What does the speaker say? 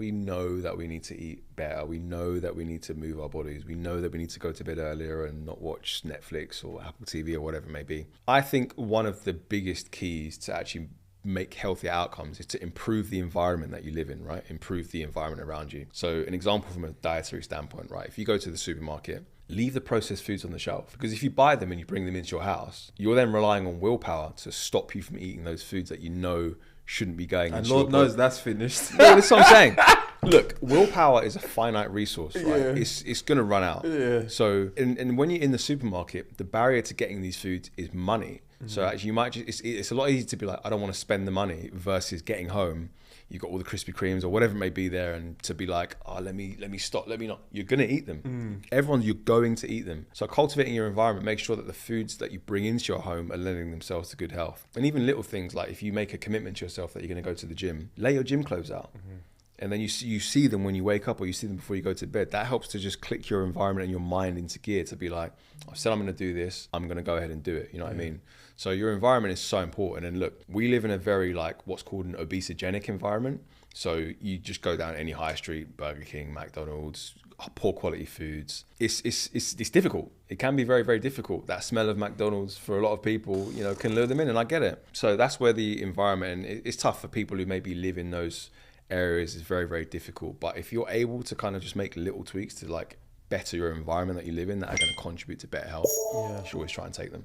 We know that we need to eat better. We know that we need to move our bodies. We know that we need to go to bed earlier and not watch Netflix or Apple TV or whatever it may be. I think one of the biggest keys to actually make healthy outcomes is to improve the environment that you live in, right? Improve the environment around you. So an example from a dietary standpoint, right? If you go to the supermarket, leave the processed foods on the shelf, because if you buy them and you bring them into your house, you're then relying on willpower to stop you from eating those foods that you know shouldn't be going And into Lord your body. knows that's finished. No, that's what I'm saying. Look, willpower is a finite resource, right? Yeah. It's going to run out. Yeah. So, and when you're in the supermarket, the barrier to getting these foods is money. So actually you might just, it's a lot easier to be like, I don't want to spend the money, versus getting home, you've got all the Krispy Kremes or whatever it may be there, and to be like, oh, let me stop, let me not. You're going to eat them. You're going to eat them. So cultivating your environment, make sure that the foods that you bring into your home are lending themselves to good health. And even little things like, if you make a commitment to yourself that you're going to go to the gym, lay your gym clothes out. And then you see them when you wake up, or you see them before you go to bed. That helps to just click your environment and your mind into gear to be like, I've said I'm going to do this, I'm going to go ahead and do it. You know what I mean? So your environment is so important. And look, we live in a very what's called an obesogenic environment. So you just go down any high street, Burger King, McDonald's, poor quality foods. It's difficult. It can be very, very difficult. That smell of McDonald's for a lot of people, can lure them in, and I get it. So that's where the environment, and it's tough for people who maybe live in those areas, is very, very difficult. But if you're able to kind of just make little tweaks to better your environment that you live in, that are going to contribute to better health, you should always try and take them.